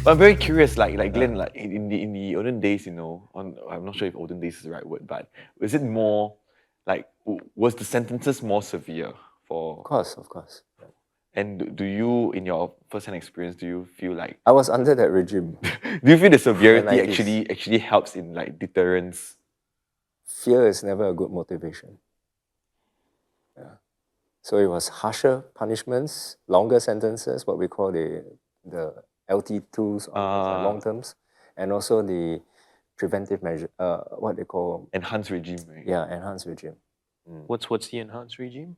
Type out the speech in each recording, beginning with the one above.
But I'm very curious, like Glenn, like in the olden days, I'm not sure if olden days is the right word, but was it more like was the sentences more severe for? Of course. And do you, in your first-hand experience, do you feel like I was under that regime. do you feel the severity 90s. actually helps in like deterrence? Fear is never a good motivation. Yeah. So it was harsher punishments, longer sentences, what we call the LT2s, long terms, and also the preventive measure, what they call Enhanced regime, right? enhanced regime. What's the enhanced regime?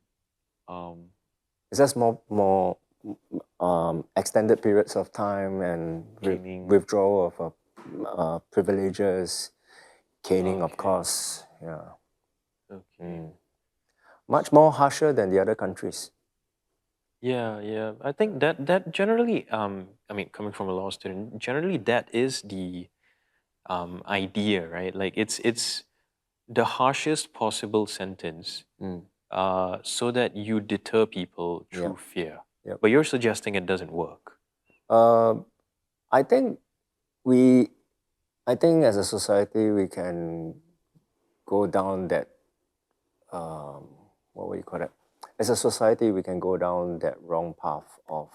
It's just more extended periods of time and Caning. withdrawal of privileges, caning, of course. Yeah. Okay. Much more harsher than the other countries. Yeah. I think that generally, I mean, coming from a law student, generally that is the idea, right? Like it's the harshest possible sentence, so that you deter people through fear. Yep. But you're suggesting it doesn't work. I think as a society we can go down that what would you call it? As a society, we can go down that wrong path of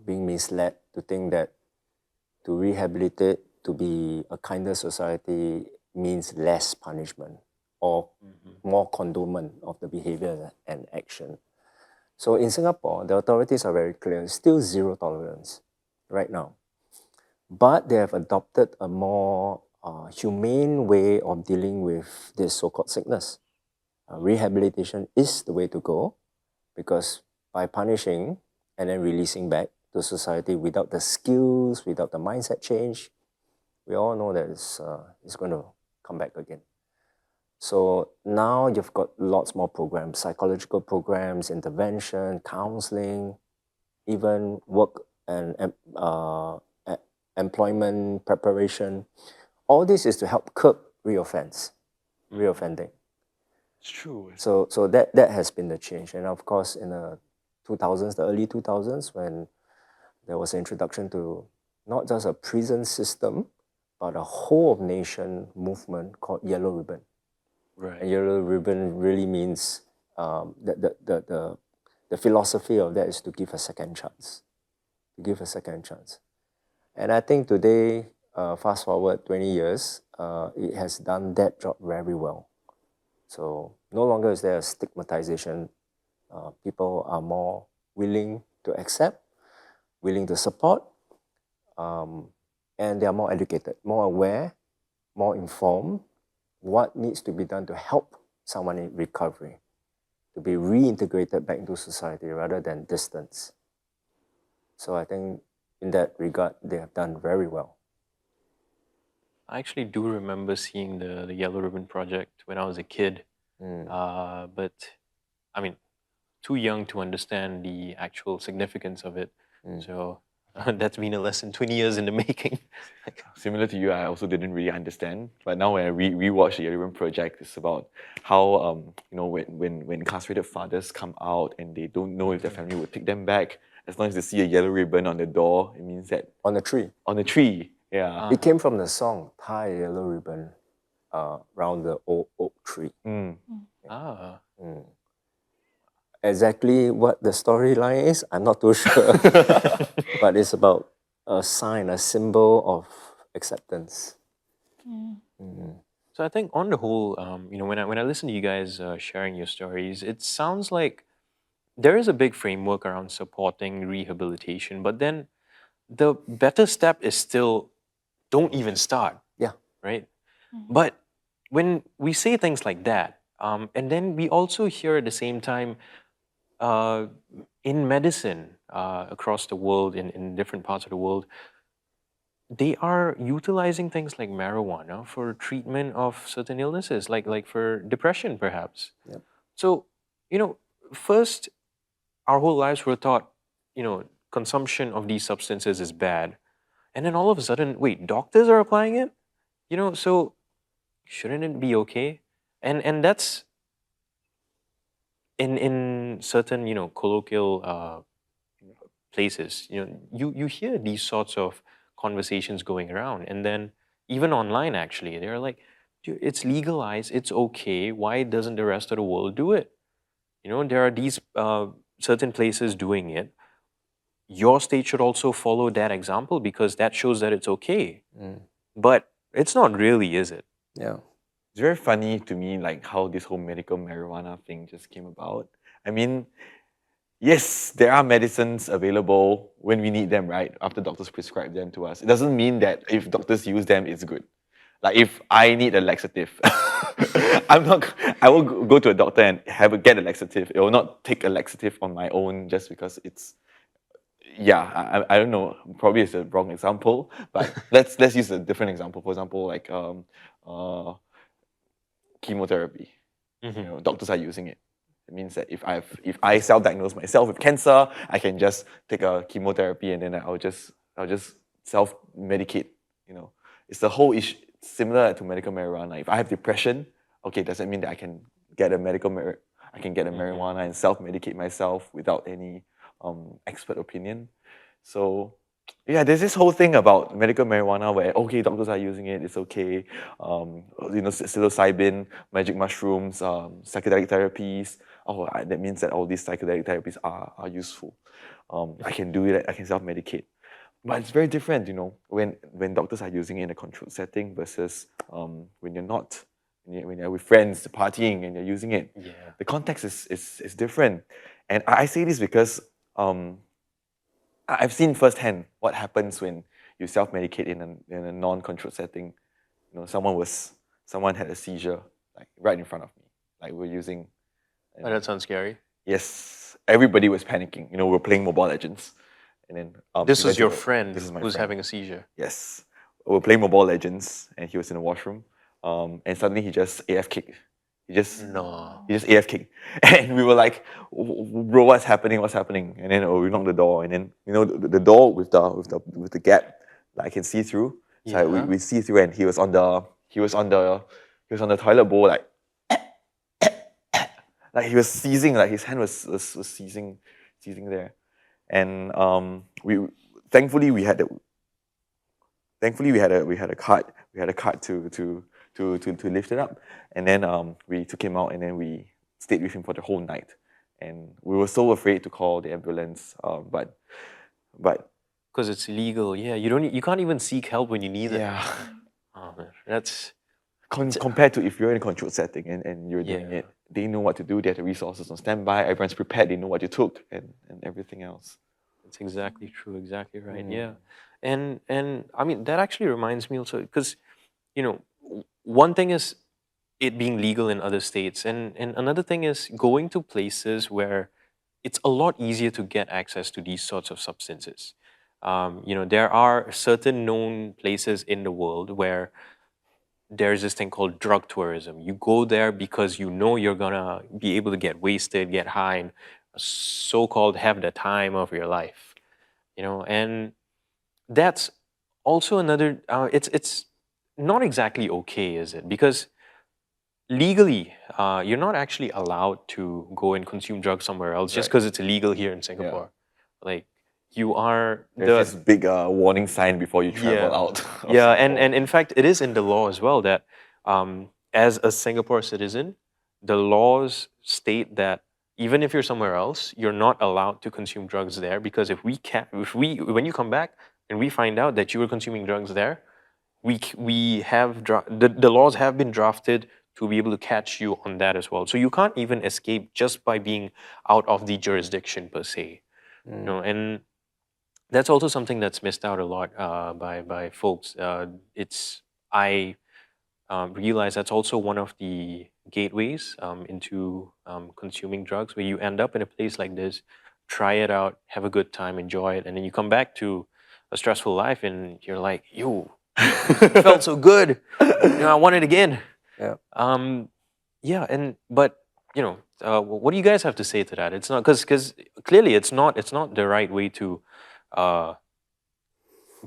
being misled to think that to rehabilitate, to be a kinder society means less punishment or more condonement of the behavior and action. So in Singapore, the authorities are very clear, still zero tolerance right now. But they have adopted a more humane way of dealing with this so-called sickness. Rehabilitation is the way to go, because by punishing and then releasing back to society without the skills, without the mindset change, we all know that it's going to come back again. So now you've got lots more programs, psychological programs, intervention, counseling, even work and employment preparation. All this is to help curb reoffending. It's true. So that has been the change. And of course, in the early 2000s, when there was an introduction to not just a prison system, but a whole of nation movement called Yellow Ribbon. Right. And Yellow Ribbon really means the philosophy of that is to give a second chance. And I think today, fast forward 20 years, it has done that job very well. So no longer is there a stigmatization. People are more willing to accept, willing to support, and they are more educated, more aware, more informed what needs to be done to help someone in recovery, to be reintegrated back into society rather than distance. So I think in that regard, they have done very well. I actually do remember seeing the Yellow Ribbon Project when I was a kid. But I mean, too young to understand the actual significance of it. So that's been a lesson 20 years in the making. Similar to you, I also didn't really understand. But now when I rewatch the Yellow Ribbon Project, it's about how when incarcerated fathers come out and they don't know if their family will take them back, as long as they see a yellow ribbon on the door, it means that On the tree. Yeah. It came from the song "Tie a Yellow Ribbon Round the Oak Tree." Exactly what the storyline is, I'm not too sure. But it's about a sign, a symbol of acceptance. So I think on the whole, when I listen to you guys sharing your stories, it sounds like there is a big framework around supporting rehabilitation, but then the better step is still don't even start. Yeah. Right? But when we say things like that, and then we also hear at the same time, in medicine across the world, in different parts of the world, they are utilizing things like marijuana for treatment of certain illnesses, like for depression, perhaps. Yep. So, first, our whole lives were taught, consumption of these substances is bad. And then all of a sudden, wait, doctors are applying it? So shouldn't it be okay? And that's in certain, colloquial places, you hear these sorts of conversations going around, and then even online, actually, they're like, "Dude, it's legalized, it's okay. Why doesn't the rest of the world do it? There are these certain places doing it. Your state should also follow that example because that shows that it's okay." But it's not really, is it? Yeah. It's very funny to me, like how this whole medical marijuana thing just came about. I mean, yes, there are medicines available when we need them, right? After doctors prescribe them to us. It doesn't mean that if doctors use them, it's good. Like if I need a laxative, I will go to a doctor and get a laxative. It will not take a laxative on my own just because it's, yeah, I don't know, probably it's a wrong example, but let's use a different example. For example, like chemotherapy. Doctors are using it. It means that if I self-diagnose myself with cancer, I can just take a chemotherapy and then I'll just self-medicate. It's the whole issue, similar to medical marijuana. If I have depression, okay, does that mean that I can get a marijuana and self-medicate myself without any expert opinion? So yeah, there's this whole thing about medical marijuana where, okay, doctors are using it, it's okay. Psilocybin, magic mushrooms, psychedelic therapies. Oh, that means that all these psychedelic therapies are useful. I can do it, I can self-medicate. But it's very different, when doctors are using it in a controlled setting versus when you're not, when you're with friends, partying, and you're using it. Yeah. The context is different. And I say this because I've seen firsthand what happens when you self-medicate in a non-controlled setting. Someone had a seizure, like right in front of me. Like we're using. Oh, that sounds scary. Yes, everybody was panicking. We're playing Mobile Legends, and then This he was went your to the- friend This is my who's friend. having a seizure. Yes, we're playing Mobile Legends, and he was in the washroom, and suddenly he just AFK'd. He just AFK'd, and we were like, "Bro, what's happening? What's happening?" And then we knocked the door, and then the door with the gap that I can see through. So Yeah. we see through, and he was on the toilet bowl, like he was seizing, like his hand was seizing there, and we thankfully we had a cart to lift it up, and then we took him out, and then we stayed with him for the whole night, and we were so afraid to call the ambulance, but Because it's illegal. Yeah, you can't even seek help when you need it. yeah, Oh, man, that's compared to if you're in a controlled setting and you're doing Yeah. it, they know what to do. They have the resources on standby. Everyone's prepared. They know what you took and everything else. It's exactly true, exactly right. Yeah. And I mean that actually reminds me also, because one thing is it being legal in other states, and another thing is going to places where it's a lot easier to get access to these sorts of substances. There are certain known places in the world where there's this thing called drug tourism. You go there because you're gonna be able to get wasted, get high, and so-called have the time of your life. And that's also another. It's not exactly okay, is it? Because legally, you're not actually allowed to go and consume drugs somewhere else just Right. because it's illegal here in Singapore. Like you are There's this big warning sign before you travel out. of Yeah, Singapore. and in fact, it is in the law as well that as a Singapore citizen, the laws state that even if you're somewhere else, you're not allowed to consume drugs there, because when you come back and we find out that you were consuming drugs there, the laws have been drafted to be able to catch you on that as well. So you can't even escape just by being out of the jurisdiction per se. And that's also something that's missed out a lot by folks. I realize that's also one of the gateways into consuming drugs, where you end up in a place like this, try it out, have a good time, enjoy it, and then you come back to a stressful life, and you're like, "Yo, it felt so good. I want it again." Yeah. But what do you guys have to say to that? It's not because clearly it's not the right way to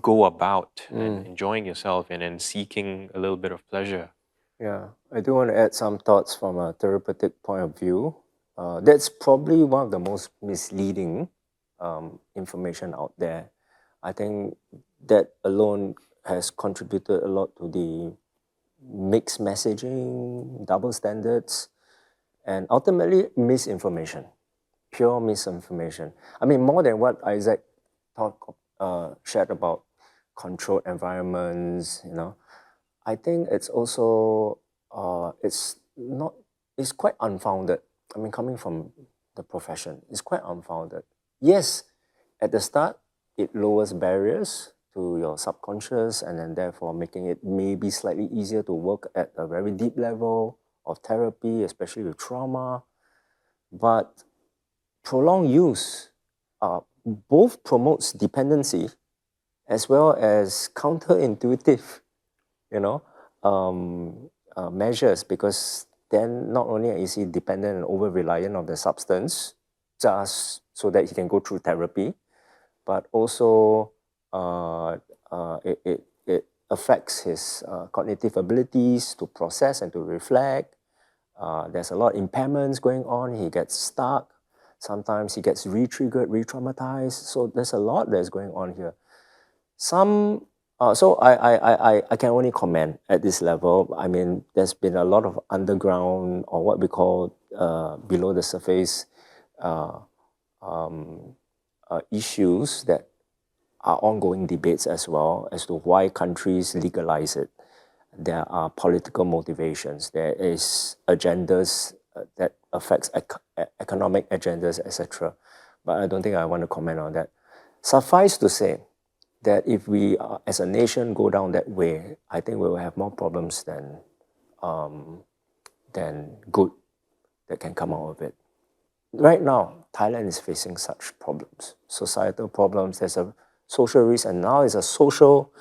go about and enjoying yourself and seeking a little bit of pleasure. Yeah, I do want to add some thoughts from a therapeutic point of view. That's probably one of the most misleading information out there. I think that alone has contributed a lot to the mixed messaging, double standards, and ultimately misinformation, pure misinformation. I mean, more than what Isaac shared about controlled environments, I think it's also it's quite unfounded. I mean, coming from the profession, it's quite unfounded. Yes, at the start, it lowers barriers to your subconscious, and then therefore making it maybe slightly easier to work at a very deep level of therapy, especially with trauma. But prolonged use both promotes dependency as well as counterintuitive, measures, because then not only is he dependent and over reliant on the substance just so that he can go through therapy, but also it affects his cognitive abilities to process and to reflect. There's a lot of impairments going on. He gets stuck. Sometimes he gets re-triggered, re-traumatized. So there's a lot that's going on here. So I can only comment at this level. I mean, there's been a lot of underground, or what we call below the surface issues that are ongoing debates as well as to why countries legalize it. There are political motivations. There is agendas that affects economic agendas, etc. But I don't think I want to comment on that. Suffice to say that if we, as a nation, go down that way, I think we will have more problems than good that can come out of it. Right now, Thailand is facing such problems, societal problems. There's a social risk, and now it's a social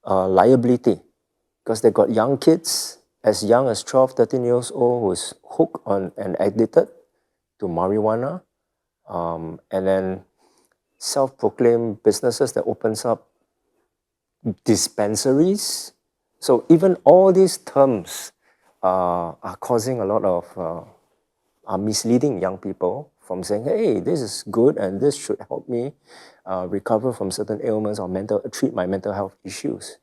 liability, because they've got young kids as young as 12, 13 years old who's hooked on and addicted to marijuana, and then self-proclaimed businesses that opens up dispensaries. So even all these terms are causing a lot of are misleading young people from saying, hey, this is good and this should help me recover from certain ailments or treat my mental health issues.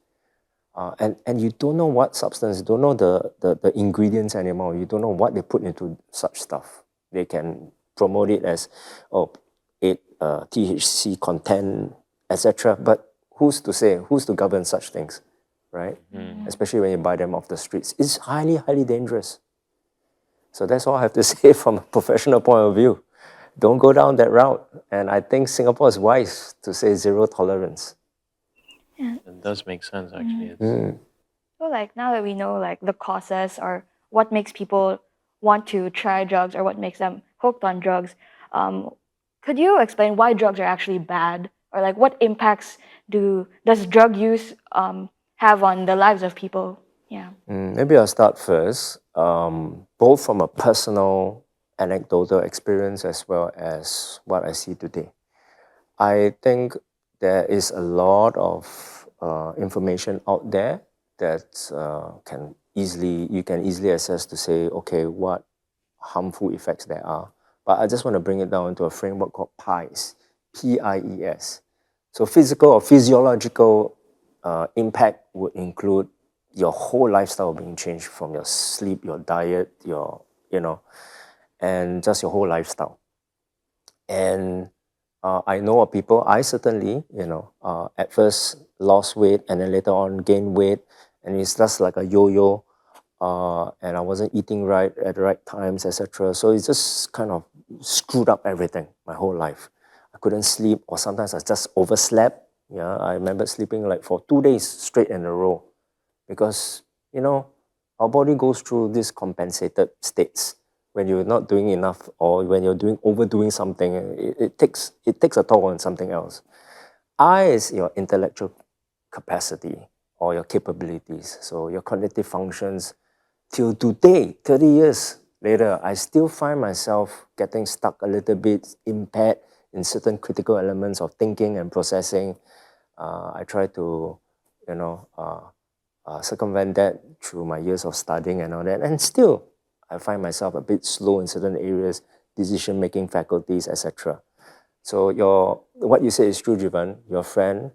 And you don't know what substance, you don't know the ingredients anymore. You don't know what they put into such stuff. They can promote it as, THC content, etc. But who's to say, who's to govern such things, right? Especially when you buy them off the streets. It's highly, highly dangerous. So that's all I have to say from a professional point of view. Don't go down that route. And I think Singapore is wise to say zero tolerance. It does make sense, actually. So like now that we know like the causes or what makes people want to try drugs or what makes them hooked on drugs, could you explain why drugs are actually bad, or like what impacts does drug use have on the lives of people? Yeah. Maybe I'll start first, both from a personal anecdotal experience as well as what I see today. I think there is a lot of information out there that you can easily assess to say, okay, what harmful effects there are. But I just want to bring it down into a framework called PIES, P-I-E-S. So physical or physiological impact would include your whole lifestyle being changed, from your sleep, your diet, and just your whole lifestyle. And I know of people, I certainly, at first lost weight and then later on gained weight, and it's just like a yo-yo, and I wasn't eating right at the right times, etc. So it just kind of screwed up everything, my whole life. I couldn't sleep, or sometimes I just overslept. Yeah, I remember sleeping like for 2 days straight in a row, because, our body goes through these compensated states. When you're not doing enough, or when you're overdoing something, it takes a toll on something else. I is your intellectual capacity or your capabilities. So your cognitive functions. Till today, 30 years later, I still find myself getting stuck a little bit, impaired in certain critical elements of thinking and processing. I try to, circumvent that through my years of studying and all that, and still I find myself a bit slow in certain areas, decision-making faculties, etc. So what you say is true, Jeevan. Your friend,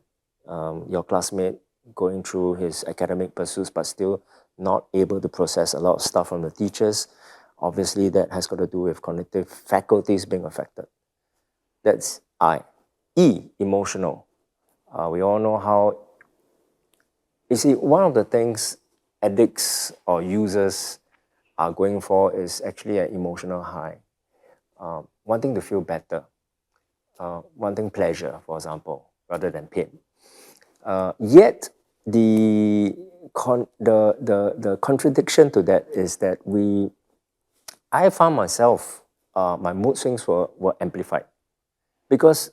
your classmate, going through his academic pursuits, but still not able to process a lot of stuff from the teachers. Obviously, that has got to do with cognitive faculties being affected. That's I. E, emotional. We all know how. You see, one of the things addicts or users are going for is actually an emotional high, wanting to feel better, wanting pleasure, for example, rather than pain. Yet, the contradiction to that is that I found myself, my mood swings were amplified because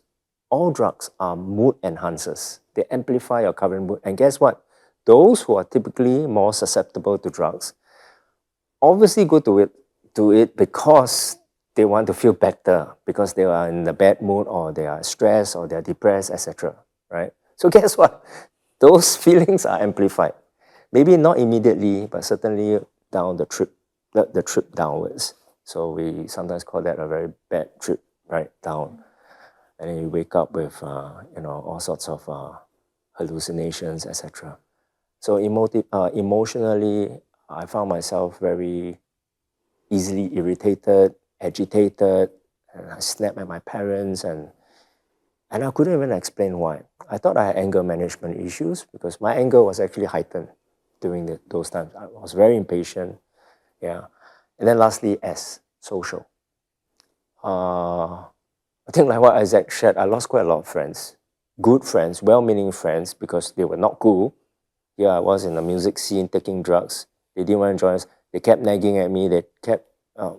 all drugs are mood enhancers. They amplify your current mood. And guess what? Those who are typically more susceptible to drugs obviously go to it because they want to feel better, because they are in a bad mood or they are stressed or they're depressed, etc. Right? So guess what? Those feelings are amplified. Maybe not immediately, but certainly down the trip downwards. So we sometimes call that a very bad trip, right, down. And then you wake up with, all sorts of hallucinations, etc. So emotionally, I found myself very easily irritated, agitated, and I snapped at my parents, and I couldn't even explain why. I thought I had anger management issues because my anger was actually heightened during those times. I was very impatient, yeah. And then lastly, S, social. I think like what Isaac shared, I lost quite a lot of friends. Good friends, well-meaning friends, because they were not cool. Here I was in the music scene taking drugs. They didn't want to join us. They kept nagging at me. They kept,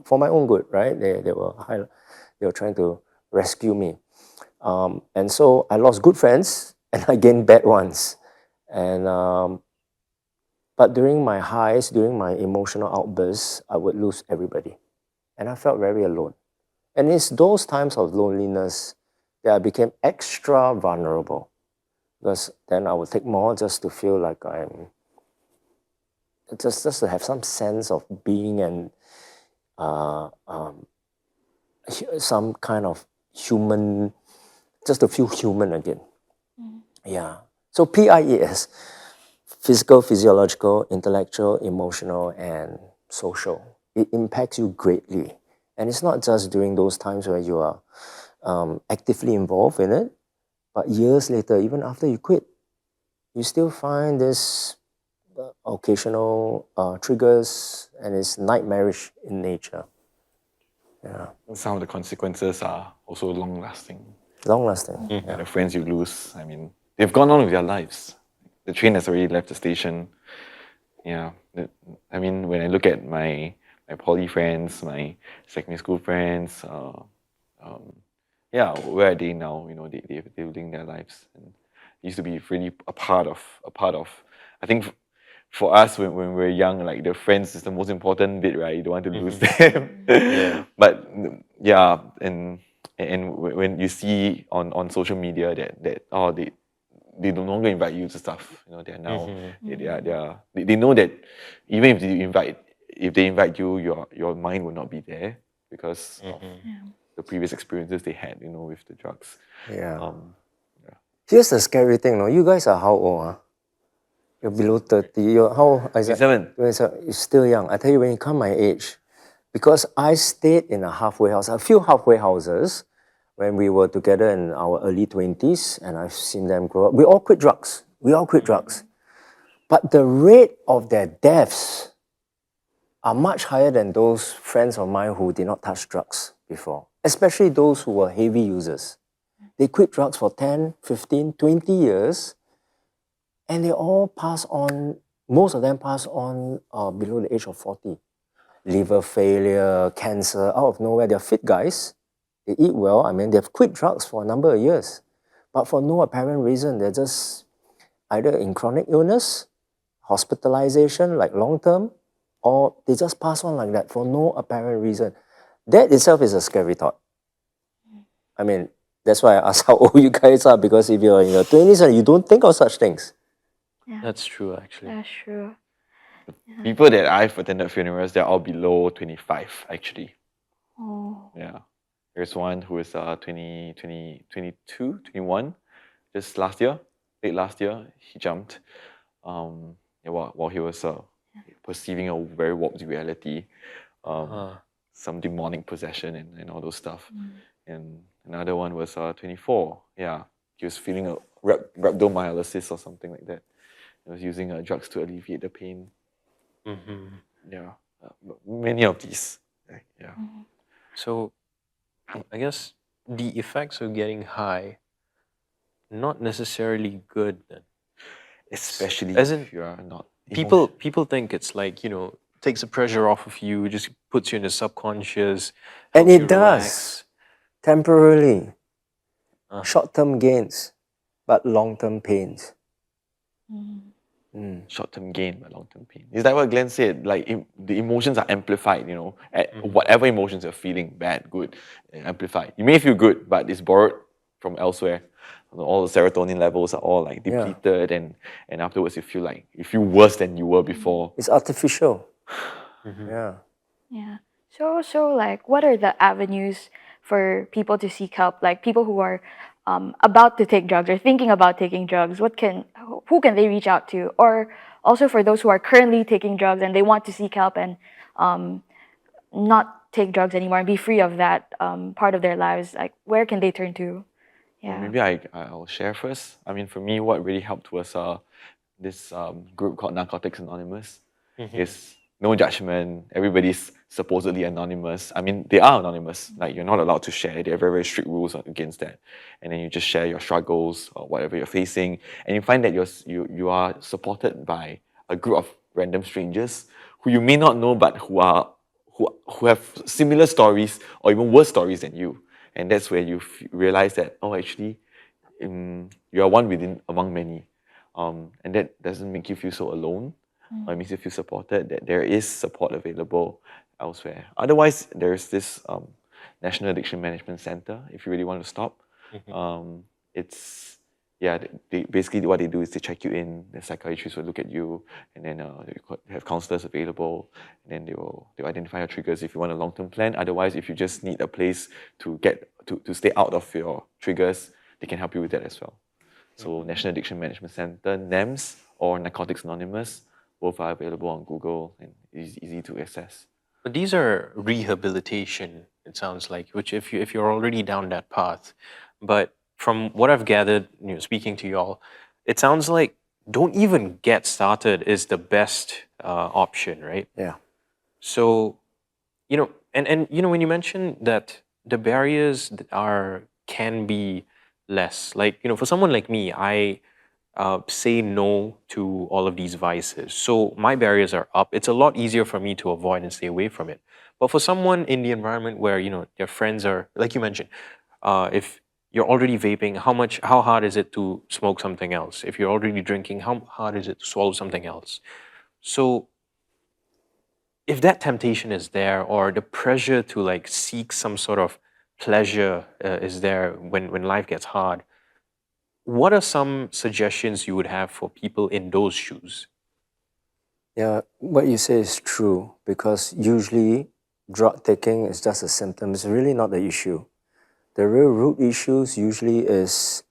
for my own good, right? They were trying to rescue me. And so I lost good friends and I gained bad ones. And but during my highs, during my emotional outbursts, I would lose everybody. And I felt very alone. And it's those times of loneliness that I became extra vulnerable. Because then I would take more just to feel like I'm, just to have some sense of being and some kind of human, just to feel human again. Yeah. So PIES, physical, physiological, intellectual, emotional, and social. It impacts you greatly. And it's not just during those times where you are actively involved in it, but years later, even after you quit, you still find this occasional triggers, and it's nightmarish in nature. Yeah. Some of the consequences are also long-lasting. Long-lasting. Yeah, the friends you lose, I mean, they've gone on with their lives. The train has already left the station. Yeah, I mean, when I look at my poly friends, my secondary school friends, yeah, where are they now? You know, they're building their lives, and it used to be really a part of. I think for us when we're young, like the friends is the most important bit, right? You don't want to lose them. Yeah. But yeah, and when you see on social media that they no longer invite you to stuff, you know, they're now they know that even if they invite you, your mind will not be there because of the previous experiences they had, you know, with the drugs. Yeah. Here's the scary thing, no? You guys are how old? Huh? You're below 30. You're how? 27. You're still young. I tell you, when you come my age, because I stayed in a few halfway houses when we were together in our early 20s, and I've seen them grow up. We all quit drugs. But the rate of their deaths are much higher than those friends of mine who did not touch drugs before, especially those who were heavy users. They quit drugs for 10, 15, 20 years, and they all pass on, most of them pass on below the age of 40. Liver failure, cancer, out of nowhere. They're fit guys. They eat well. I mean, they've quit drugs for a number of years, but for no apparent reason. They're just either in chronic illness, hospitalization, like long-term, or they just pass on like that for no apparent reason. That itself is a scary thought. I mean, that's why I asked how old you guys are, because if you're in your 20s and you don't think of such things. Yeah, That's true, actually. that's true. People that I've attended funerals, they're all below 25, actually. Oh. Yeah. There's one who is 22, 21, just last year, late last year, he jumped while he was perceiving a very warped reality, some demonic possession and all those stuff. And another one was 24. Yeah, he was feeling a rhabdomyolysis or something like that. He was using drugs to alleviate the pain. Yeah, many of these. Yeah. So, I guess the effects of getting high, not necessarily good then. Especially As in, if you are not people think it's like, takes the pressure off of you, just puts you in the subconscious. And helps it you does. relax. Temporarily. Short-term gains, but long-term pains. short-term gain but long-term pain. Is that what Glenn said? Like the emotions are amplified, whatever emotions you're feeling, bad, good, amplified. You may feel good, but it's borrowed from elsewhere. All the serotonin levels are all like depleted, and afterwards you feel worse than you were before. It's artificial. Yeah. Yeah. So like, what are the avenues for people to seek help? Like people who are about to take drugs or thinking about taking drugs, who can they reach out to? Or also for those who are currently taking drugs and they want to seek help and not take drugs anymore and be free of that part of their lives, like where can they turn to? Well, maybe I'll share first. I mean, for me, what really helped was this group called Narcotics Anonymous. It's no judgment. Everybody's supposedly anonymous. I mean, they are anonymous. Like, you're not allowed to share. There are very, very strict rules against that. And then you just share your struggles or whatever you're facing, and you find that you are supported by a group of random strangers who you may not know, but who have similar stories or even worse stories than you. And that's where you realize that, actually, you are one among many. And that doesn't make you feel so alone. It makes you feel supported, that there is support available elsewhere. Otherwise, there's this National Addiction Management Center, if you really want to stop. They basically what they do is they check you in, the psychiatrists will look at you, and then they have counselors available, and then they'll identify your triggers if you want a long-term plan. Otherwise, if you just need a place to stay out of your triggers, they can help you with that as well. So National Addiction Management Center, NAMS, or Narcotics Anonymous, both are available on Google and easy to access. But these are rehabilitation, it sounds like, which if you're already down that path. But from what I've gathered, speaking to y'all, it sounds like don't even get started is the best option, right? Yeah. So, and when you mention that the barriers can be less, like, for someone like me, I say no to all of these vices. So my barriers are up. It's a lot easier for me to avoid and stay away from it. But for someone in the environment where, their friends are, like you mentioned, if you're already vaping, how hard is it to smoke something else? If you're already drinking, how hard is it to swallow something else? So if that temptation is there, or the pressure to like seek some sort of pleasure is there when life gets hard, what are some suggestions you would have for people in those shoes? Yeah, what you say is true, because usually drug taking is just a symptom. It's really not the issue. The real root issues usually is,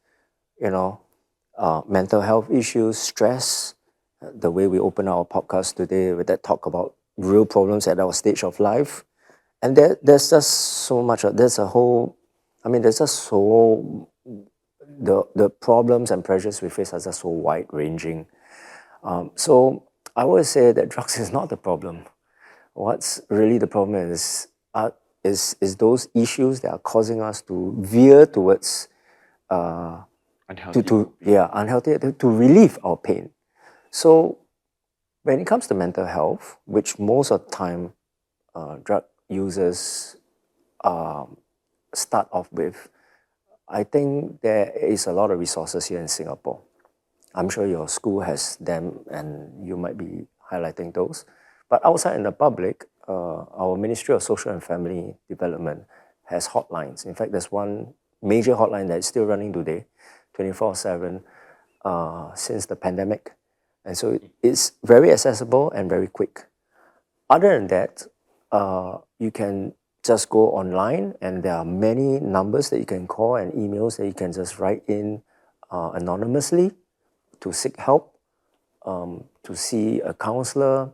mental health issues, stress. The way we open our podcast today with that talk about real problems at our stage of life. And there's just so much, there's just so, the problems and pressures we face are just so wide-ranging. So I would say that drugs is not the problem. What's really the problem is those issues that are causing us to veer towards Unhealthy. unhealthy, to relieve our pain. So when it comes to mental health, which most of the time drug users start off with, I think there is a lot of resources here in Singapore. I'm sure your school has them and you might be highlighting those. But outside in the public, our Ministry of Social and Family Development has hotlines. In fact, there's one major hotline that is still running today, 24/7, since the pandemic. And so it's very accessible and very quick. Other than that, you can just go online, and there are many numbers that you can call and emails that you can just write in anonymously to seek help, to see a counselor.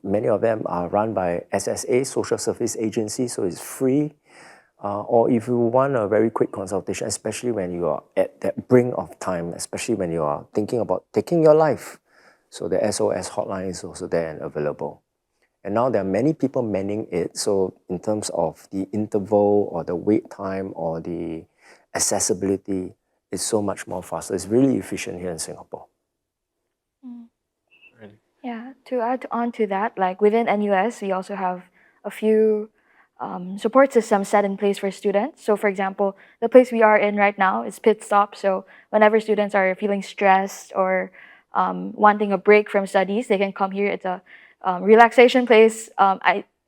Many of them are run by SSA, Social Service Agency, so it's free. Or if you want a very quick consultation, especially when you are at that brink of time, especially when you are thinking about taking your life. So the SOS hotline is also there and available. And now there are many people manning it. So in terms of the interval or the wait time or the accessibility, it's so much more faster. It's really efficient here in Singapore. Yeah, to add on to that, like within NUS, we also have a few support systems set in place for students. So for example, the place we are in right now is Pit Stop. So whenever students are feeling stressed or wanting a break from studies, they can come here. It's a relaxation place.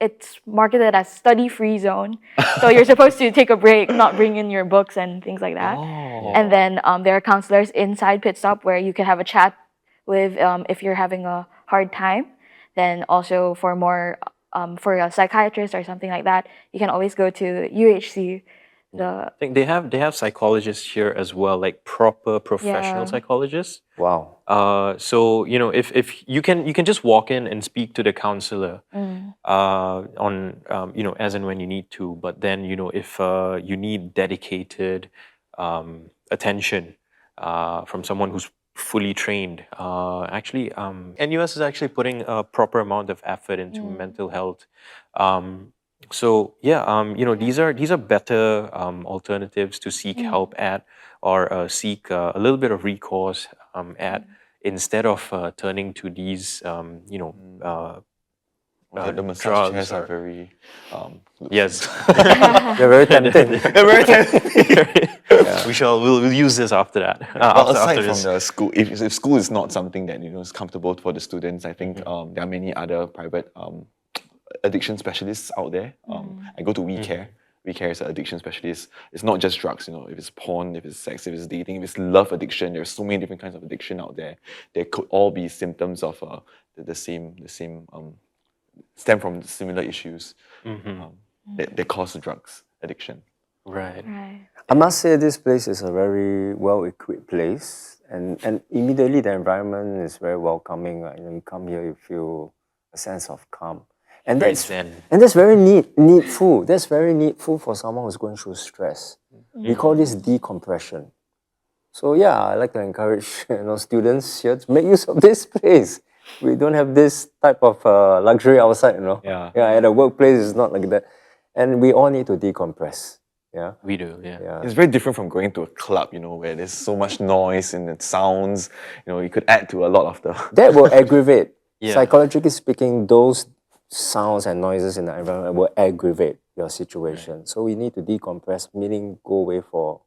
It's marketed as study-free zone. So you're supposed to take a break, not bring in your books and things like that. Oh. And then there are counselors inside Pit Stop where you can have a chat with if you're having a hard time. Then also for more for a psychiatrist or something like that, you can always go to UHC. I think they have psychologists here as well, like proper professional Yeah. psychologists. Wow. So if you can just walk in and speak to the counselor on as and when you need to. But then if you need dedicated attention from someone who's fully trained, NUS is actually putting a proper amount of effort into mental health. So yeah, these are better alternatives to seek help at, or seek a little bit of recourse at, instead of turning to these The massage drugs chairs are or- very yes. They're very tempting. very tempting. We'll use this after that. Well, aside after from this. the school, if school is not something that is comfortable for the students, I think there are many other private addiction specialists out there. I go to WeCare. WeCare is an addiction specialist. It's not just drugs. If it's porn, if it's sex, if it's dating, if it's love addiction, there's so many different kinds of addiction out there. They could all be symptoms of the same stem from similar issues that cause drugs addiction. Right. Right. I must say this place is a very well-equipped place, and immediately the environment is very welcoming. You come here, you feel a sense of calm. And Very that's, zen. and that's very needful. That's very needful for someone who's going through stress. We call this decompression. So yeah, I like to encourage students here to make use of this place. We don't have this type of luxury outside, Yeah. Yeah, at a workplace, it's not like that. And we all need to decompress. Yeah. We do, yeah. Yeah. It's very different from going to a club, where there's so much noise and it sounds, you could add to a lot of the... That will aggravate. Yeah. Psychologically speaking, those sounds and noises in the environment will aggravate your situation. So we need to decompress, meaning go away for,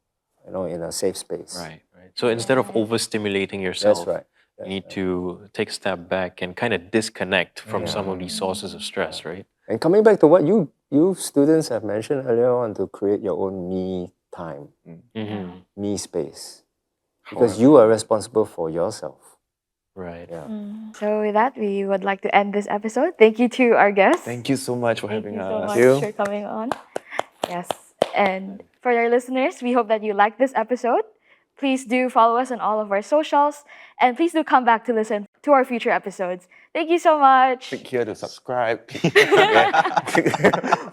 in a safe space. Right. So instead of overstimulating yourself, That's right. you need to take a step back and kind of disconnect from some of these sources of stress, right? And coming back to what you students have mentioned earlier on, to create your own me time, me space. Because you are responsible for yourself. Right. Yeah. So with that, we would like to end this episode. Thank you to our guests. Thank you so much for Thank having you so us. much for coming on. Yes. And for our listeners, we hope that you liked this episode. Please do follow us on all of our socials. And please do come back to listen to our future episodes. Thank you so much. Click here to subscribe.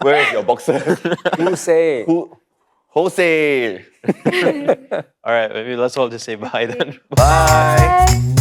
Where is your boxer? WHOSAY. WHOSAY! All right, maybe let's all just say bye then. Bye! Bye.